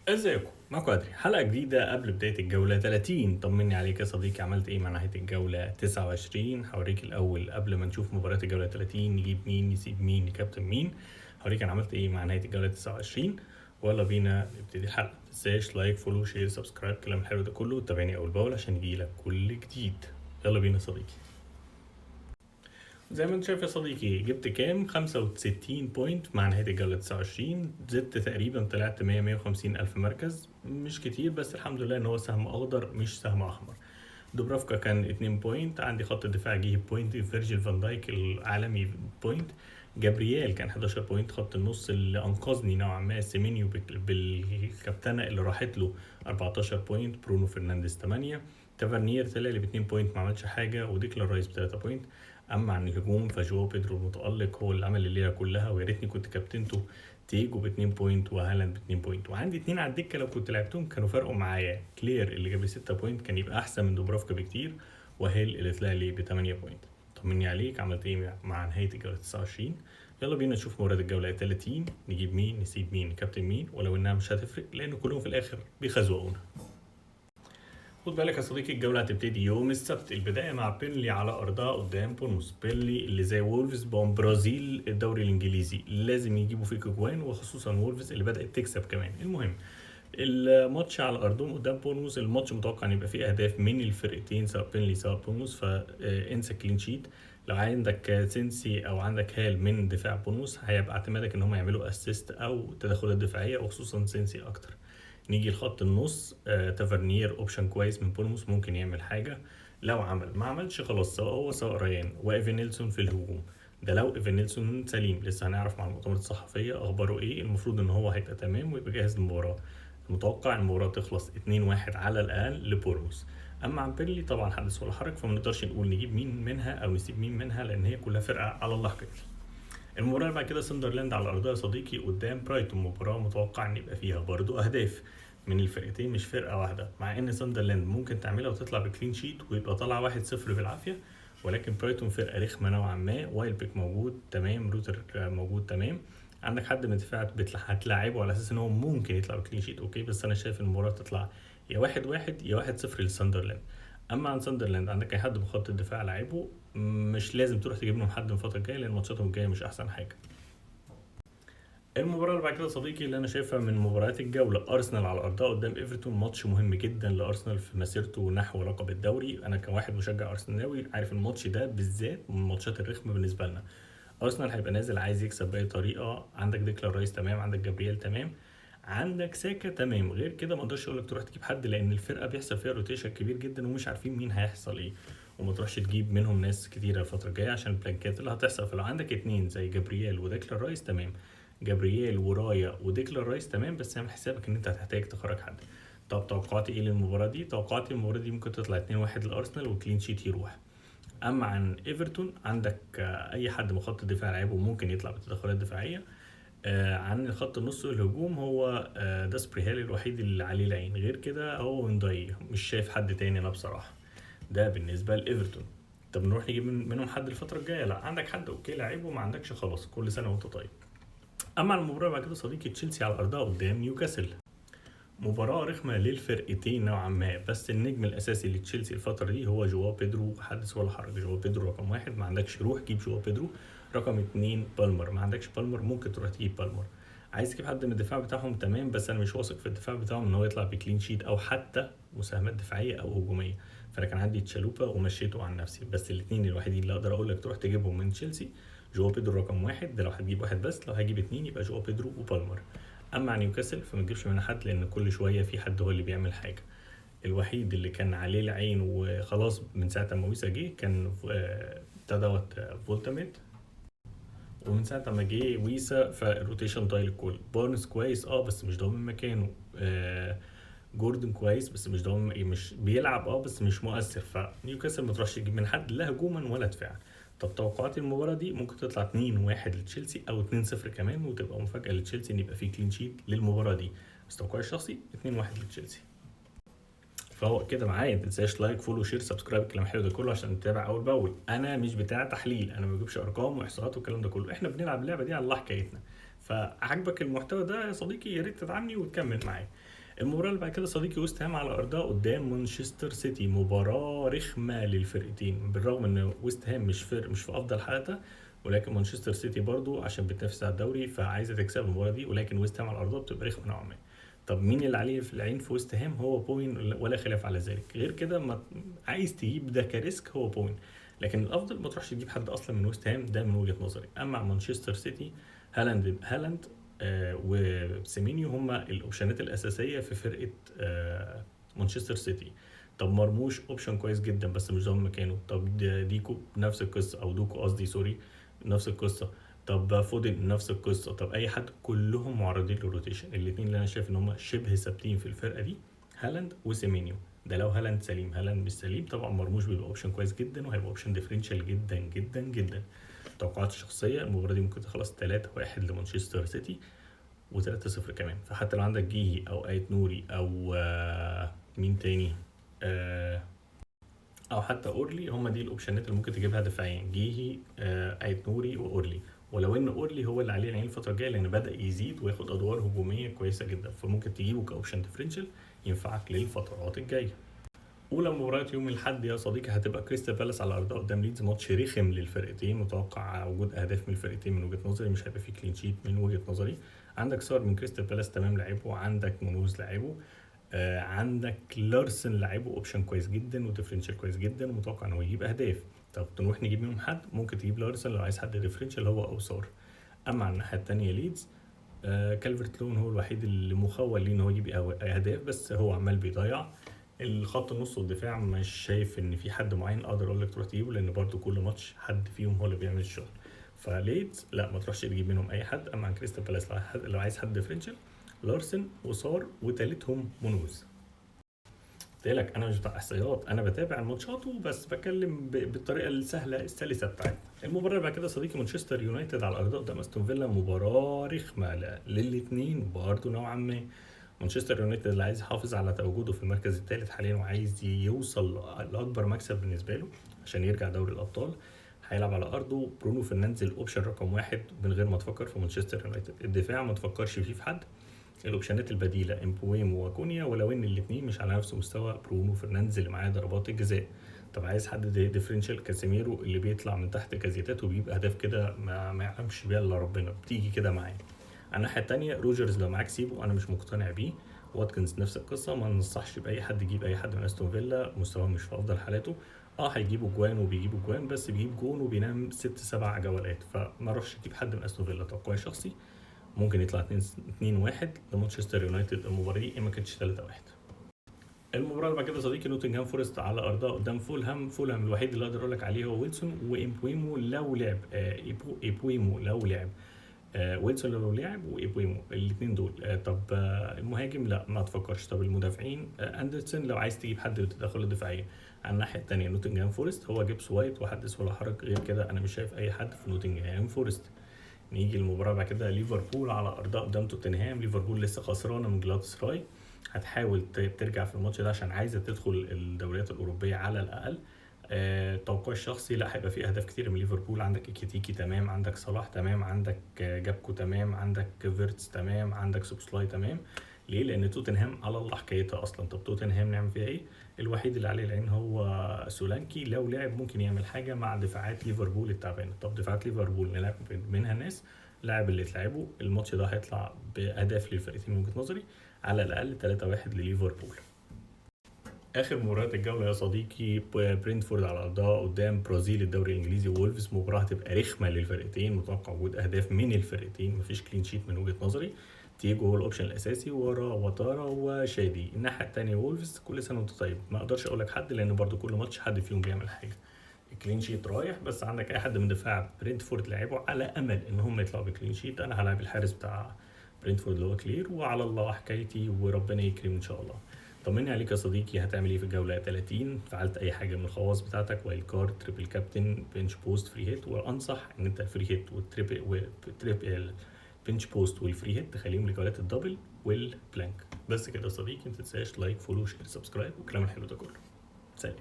ازيكم؟ معاكم ادري، حلقه جديده قبل بدايه الجوله 30. طمني عليك يا صديقي، عملت ايه مع نهايه الجوله 29؟ هوريك الاول قبل ما نشوف مباراه الجوله 30 نجيب مين نسيب مين نكابتن مين. هوريك انا عملت ايه مع نهايه الجوله 29. ويلا بينا نبتدي الحلقه. متنساش لايك فولو شير سبسكرايب الكلام الحلو ده كله، وتابعني اول باول عشان يجيلك كل جديد. يلا بينا يا صديقي. زي ما انت شايف يا صديقي، جبت كام؟ 65 بوينت مع نهاية الجولة 29. زدت تقريبا، طلعت 150 ألف مركز. مش كتير بس الحمد لله ان هو سهم أخضر مش سهم أحمر. دوبرافكا كان 2 بوينت، عندي خط الدفاع جه بوينت، فيرجيل فان دايك العالمي بوينت، جابرييل كان 11 بوينت، خط النص اللي انقذني نوعا ما سيمينيو بالكابتنه اللي راحت له 14 بوينت، برونو فرنانديز 8، تافرنير طلع لي ب 2 بوينت ما عملش حاجه، وديكلان رايس ب 3 بوينت. اما عن الهجوم فجواو بيدرو المتالق هو اللي عمل الليله كلها، ويا ريتني كنت كابتنته. تيجو ب 2 بوينت وهالاند ب 2 بوينت، وعندي اتنين على الدكه لو كنت لعبتهم كانوا فرقوا معايا. كلير اللي جاب لي 6 بوينت كان يبقى احسن من دوبرافكا بكتير، وهيل اللي طلع لي ب 8 بوينت. طمني عليك، عملت ايه مع نهايه الجوله 29؟ يلا بينا نشوف مباراه الجوله 30، نجيب مين نسيب مين كابتن مين، ولو انها مش هتفرق لان كلهم في الاخر بيخزوقونا. خد بالك يا صديقي، الجولة هتبتدي يوم السبت، البداية مع بيرلي على أرضها قدام بورنموث. بيرلي اللي زي وولفز بقوا برازيل الدوري الإنجليزي، لازم يجيبوا فيك أجوان، وخصوصا وولفز اللي بدأت تكسب كمان. المهم، الماتش على أرضهم قدام بورنموث، الماتش متوقع إن يبقى فيه أهداف من الفرقتين سواء بيرلي سواء بورنموث، فانسى كلين شيت. لو عندك سينسي أو عندك هال من دفاع بورنموث هيبقى اعتمادك إن هم يعملوا أسيست أو تدخلات دفاعية، وخصوصا سينسي أكتر. نيجي لخط النص، تافرنير اوبشن كويس من بورنموث، ممكن يعمل حاجه. لو عمل ما عملش خلاص، سواء هو سواء ريان وايفن نيلسون في الهجوم. ده لو ايفن نيلسون سليم، لسه هنعرف مع المؤتمرات الصحفيه اخباره ايه. المفروض ان هو هيبقى تمام ويبقى جاهز للمباراه. المتوقع المباراه تخلص 2-1 على الاقل لبورنموث. اما عن بيرلي طبعا حدث ولا حرج، فما نقدرش نقول نجيب مين منها او نسيب مين منها، لان هي كلها فرقه على الله حكايتها. المباراة اللي بعد كده ساندرلاند على أرضها يا صديقي قدام برايتون، مباراة متوقع إن يبقى فيها برضو أهداف من الفرقتين مش فرقة واحدة، مع إن ساندرلاند ممكن تعملها وتطلع بكلين شيت ويبقى طالع 1-0 بالعافية. ولكن برايتون فرقة رخمة نوعا ما، وايلبيك موجود تمام، روتر موجود تمام. عندك حد من الدفاع هتلاعبه على أساس إن هو ممكن يطلع بكلين شيت، أوكي، بس أنا شايف المباراة تطلع يا 1-1 يا 1-0 لساندرلاند. اما عن ساندرلاند، عندك اي حد من خط الدفاع لعبه، مش لازم تروح تجيب لهم حد من الفتره الجايه لان ماتشاتهم الجايه مش احسن حاجه. المباراة اللي بعد كده صديقي اللي انا شايفها من مباريات الجولة، ارسنال على ارضها قدام ايفرتون، ماتش مهم جدا لارسنال في مسيرته نحو لقب الدوري. انا كواحد مشجع ارسناوي عارف الماتش ده بالذات من الماتشات الرخمة بالنسبة لنا. ارسنال هيبقى نازل عايز يكسب باي طريقة، عندك ديكلان رايس تمام، عندك جابرييل تمام، عندك ساكا تمام. غير كده ما اقدرش اقول لك تروح تجيب حد لان الفرقة بيحصل فيها روتيشن كبير جدا ومش عارفين مين هيحصل ايه. وما تروحش تجيب منهم ناس كتيرة الفترة الجاية عشان البلانكات اللي هتحصل. فلو عندك اتنين زي جابرييل وديكلان رايس تمام، جابرييل ورايا وديكلان رايس تمام، بس اعمل حسابك ان انت هتحتاج تخرج حد. طب توقعاتي ايه للمباراه دي؟ توقعاتي المباراه دي ممكن تطلع 2-1 لارسنال وكلين شيت يروح. اما عن ايفرتون، عندك اي حد من خط الدفاع لعيبه ممكن يطلع بتدخلات دفاعيه. عن خط النص والهجوم هو داسبريهال الوحيد اللي عليه العين، غير كده هو وينداي، مش شايف حد تاني انا بصراحه. ده بالنسبه لايفرتون. طب نروح نجيب منهم حد الفتره الجايه؟ لا، عندك حد اوكي لعيبه، ما عندكش خلاص، كل سنه وانت طيب. اما على المباراه بعد كده صديقي، تشيلسي على ارضها قدام نيوكاسل، مباراة رخمة للفرقتين نوعا ما، بس النجم الأساسي لتشيلسي الفترة دي هو جواو بيدرو، حدث ولا حرج. جواو بيدرو رقم واحد، ما عندكش روح جيب جواو بيدرو. رقم اتنين بالمر، ما عندكش بالمر ممكن تروح تجيب بالمر. عايز تجيب حد من الدفاع بتاعهم تمام، بس أنا مش واثق في الدفاع بتاعهم إن هو يطلع بكلين شيت أو حتى مساهمات دفاعية أو هجومية. فأنا كان عندي تشالوبا ومشيته عن نفسي، بس الاتنين الوحيدين اللي أقدر أقول لك تروح تجيبهم من تشيلسي جواو بيدرو رقم واحد، ده لو هتجيب واحد بس، لو هجيب اتنين يبقى جواو بيدرو وبالمر. اما عن نيوكاسل فما تجيبش منها حد لان كل شويه في حد هو اللي بيعمل حاجه. الوحيد اللي كان عليه العين وخلاص من ساعه ما ويسا جه كان بتاع دوت فولتاميد، ومن ساعه ما جه ويسا فالروتيشن طايل الكل. بارنز كويس بس مش ضامن مكانه. جوردن كويس بس مش ضامن، مش بيلعب بس مش مؤثر. فنيوكاسل ما تروحش تجيب من حد لا هجوما ولا دفاعا. طب توقعاتي المباراة دي ممكن تطلع 2-1 لتشيلسي او 2-0 كمان، وتبقى مفاجأة لتشيلسي ان يبقى فيه كلين شيت للمباراة دي. بس توقعي الشخصي 2-1 لتشيلسي. فهو كده معايا، ما تنساش لايك فولو شير سبسكرايب الكلام الحلو ده كله عشان تتابع اول باول. انا مش بتاع تحليل، انا ما بجيبش ارقام واحصاءات والكلام ده كله، احنا بنلعب اللعبه دي على الله حكايتنا. فعجبك المحتوى ده يا صديقي يا ريت تدعمني وتكمل معايا. المباراة اللي بعد كده صديقي ويست هام على أرضها قدام مانشستر سيتي، مباراة رخمة للفرقتين بالرغم إن ويست هام مش في أفضل حالاتها، ولكن مانشستر سيتي برضو عشان بتنافس على الدوري فعايزة تكسب المباراة دي، ولكن ويست هام على أرضها بتبقى رخمة نوعا ما. طب مين اللي عليه في العين في ويست هام؟ هو بوين ولا خلاف على ذلك. غير كده ما عايز تجيب ده كريسك هو بوين، لكن الافضل ما تروحش تجيب حد اصلا من ويست هام، ده من وجهة نظري. اما مانشستر سيتي هالاند وسيمينيو هما الاوبشنات الاساسيه في فرقه مانشستر سيتي. طب مرموش اوبشن كويس جدا بس مش ضامن مكانه. طب ديكو نفس القصه، او دوكو قصدي سوري، نفس القصه. طب فودن نفس القصه. طب اي حد، كلهم معرضين للروتيشن. الاثنين اللي انا شايف ان هم شبه ثابتين في الفرقه دي هالاند وسيمينيو. ده لو هالاند سليم. هالاند مش سليم طبعا مرموش بيبقى اوبشن كويس جدا وهيبقى اوبشن ديفرنشال جدا جدا جدا. توقعاتي الشخصيه المباراه دي ممكن تخلص 3-1 لمانشستر سيتي و3-0 كمان. فحتى لو عندك جيهي او ايت نوري او مين تاني او حتى اورلي، هم دي الاوبشنات اللي ممكن تجيبها دفاعيا. جيهي ايت نوري واورلي. ولو ان اورلي هو اللي عليه العين الفتره الجايه لان بدا يزيد وياخد ادوار هجوميه كويسه جدا، فممكن تجيبه كاوبشن ديفرنشال ينفعك للفترات الجايه. اولى مباراه يوم الاحد يا صديقي هتبقى كريستال بالاس على ارضها قدام ليدز، ماتش رخم للفرقتين. متوقع وجود اهداف من الفرقتين من وجهه نظري، مش هيبقى فيه كلين شيت من وجهه نظري. عندك سار من كريستال بالاس تمام لعبه، عندك مونوز لعبه، عندك لارسن لعبه اوبشن كويس جدا وديفرنشال كويس جدا ومتوقع انه يجيب اهداف. طب نروح نجيب منهم حد، ممكن تجيب لارسن لو عايز حد ديفرنشال هو او سار. اما على الناحيه الثانيه ليدز كالفرت لون هو الوحيد اللي مخول ليه ان هو يجيب اهداف، بس هو عمال بيضيع. الخط النص والدفاع مش شايف ان في حد معين اقدر اقول لك تروح تجيبه، لان برضو كل ماتش حد فيهم هو اللي بيعمل الشغل. فليدز لا ما تروحش تجيب منهم اي حد. اما عن كريستال بالاس لو عايز حد ديفرنشال لارسن وصار وتالتهم مونوز. قلت لك انا مش بتاع احصائيات، انا بتابع الماتشات وبس بتكلم بالطريقه السهله السلسه بتاعتنا. المباراه اللي بعد كده صديقي مانشستر يونايتد على ارض قدام استون فيلا، مباراه رخمه للاثنين برضه نوعا ما. مانشستر يونايتد اللي عايز يحافظ على تواجده في المركز الثالث حاليا وعايز يوصل لاكبر مكسب بالنسبه له عشان يرجع دوري الابطال، هيلعب على ارضه. برونو فرنانديز الاوبشن رقم واحد من غير ما تفكر في مانشستر يونايتد. الدفاع ما تفكرش فيه في حد. الاوبشنات البديله امبويمو وكونيا، ولو ان الاثنين مش على نفس مستوى برونو فرنانديز اللي معاه ضربات الجزاء. طب عايز حد ديفرنشال كاسيميرو اللي بيطلع من تحت كازيتات وبيجيب اهداف كده ما يعلمش بيها الا ربنا، بتيجي كده معاه. على الناحيه الثانيه روجرز لو معاك سيبه، انا مش مقتنع بيه. واتكنز نفس القصه، ما ننصحش باي حد يجيب اي حد من استون فيلا، مستواه مش في افضل حالاته. هيجيبوا جوان وبيجيبوا جوان بس بيجيب جون وبينام 6-7 جولات، فما اروحش اجيب حد من استون فيلا. توقعي شخصي ممكن يطلع 2-1 لمانشستر يونايتد المباراه دي ما كانتش 3-1. المباراه اللي بعد كده صديقي نوتنجهام فورست على ارضها قدام فولهام الوحيد اللي اقدر اقول لك عليه هو ويلسون وامبويمو لو لعب. ايبويمو لو لعب، ويلسون لو لعب وايبويمو الاثنين دول. طب المهاجم لا ما تفكرش. طب المدافعين اندرسون لو عايز تجيب حد للتدخل الدفاعيه. على الناحيه الثانيه نوتنجهام فورست هو جيبس وايت وحدث ولا حرج، غير كده انا مش شايف اي حد في نوتنجهام فورست. نيجي المباراه بعد كده ليفربول على ارضها قدام توتنهام. ليفربول لسه خسرانه من جلاتاسراي، هتحاول ترجع في الماتش ده عشان عايزه تدخل الدوريات الاوروبيه على الاقل. توقعي الشخصي لا هيبقى فيه اهداف كتير من ليفربول. عندك اكيتيكي تمام، عندك صلاح تمام، عندك جابكو تمام، عندك فيرتس تمام، عندك سوبسلاي تمام. ليه؟ لان توتنهام على الله حكايتها اصلا. طب توتنهام نعمل فيها ايه؟ الوحيد اللي عليه العين هو سولانكي، لو لعب ممكن يعمل حاجه مع دفاعات ليفربول التعبانه. طب دفاعات ليفربول نلعب منها ناس، لاعب اللي اتلعبوا الماتش ده هيطلع باهداف للفرقتين من وجهه نظري، على الاقل 3-1 لليفربول. اخر مباريات الجوله يا صديقي برينتفورد على ارضها قدام برازيل الدوري الانجليزي وولفز. مباراه هتبقى رخمه للفرقتين، متوقع وجود اهداف من الفرقتين، مفيش كلين شيت من وجهه نظري. تيجو هو الاوبشن الاساسي ورا واتارا وشادي. الناحيه الثانيه وولفز كل سنه وانت طيب، ما اقدرش اقول لك حد لان برضو كل ماتش حد فيهم بيعمل حاجه. الكلين شيت رايح، بس عندك اي حد من دفاع برينتفورد لعبوا على امل ان هم يطلعوا بكلين شيت. انا هلاعب الحارس بتاع برينتفورد اللي هو كلير، وعلى الله حكايتي وربنا يكرم ان شاء الله. طمني عليك يا صديقي، هتعمل ايه في الجوله 30؟ فعلت اي حاجه من الخواص بتاعتك؟ وايلد كارد، تريبل كابتن، بنش بوست، فري هيت؟ وانصح ان انت الفري هيت والتريبل بنش بوست والفري هيت تخليهم لجولات الدبل والبلانك. بس كده يا صديقي، ما تنساش لايك فولو شير سبسكرايب والكلام الحلو ده كله. سلام.